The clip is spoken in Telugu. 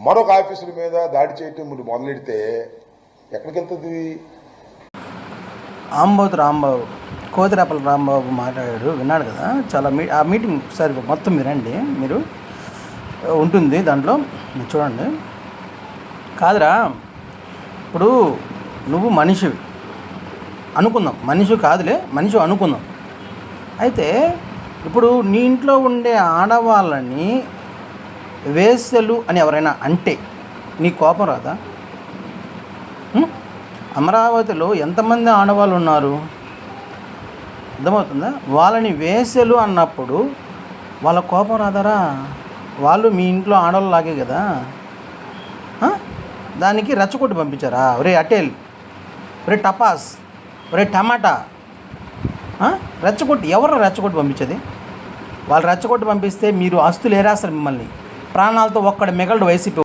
మరొక ఆఫీసుల మీద దాడి చేయటం మీరు మొదలెడితే ఎక్కడికి వెళ్తుంది? ఆంబోతు రాంబాబు, కోతిరేపల రాంబాబు మాట్లాడాడు, విన్నాడు కదా. చాలా ఆ మీటింగ్ ఒకసారి మొత్తం మీరండి, మీరు ఉంటుంది దాంట్లో చూడండి. కాదురా, ఇప్పుడు నువ్వు మనిషివి అనుకుందాం, మనిషి కాదులే, మనిషి అనుకుందాం. అయితే ఇప్పుడు నీ ఇంట్లో ఉండే ఆడవాళ్ళని వేశ్యలు అని ఎవరైనా అంటే నీ కోపం రాదా? అమరావతిలో ఎంతమంది ఆడవాళ్ళు ఉన్నారు అర్థమవుతుందా? వాళ్ళని వేశ్యలు అన్నప్పుడు వాళ్ళ కోపం రాదరా? వాళ్ళు మీ ఇంట్లో ఆడవాళ్ళలాగే కదా. దానికి రెచ్చగొట్టి పంపించారా? ఒరే అటేల్, ఒరే టపాస్, ఒరే టమాటా, రెచ్చగొట్టి ఎవరు రెచ్చగొట్టి పంపించేది? వాళ్ళు రెచ్చగొట్టి పంపిస్తే మీరు ఆస్తులు ఏరేస్తారు, మిమ్మల్ని ప్రాణాలతో ఒక్కడ మిగలడు వైసీపీ.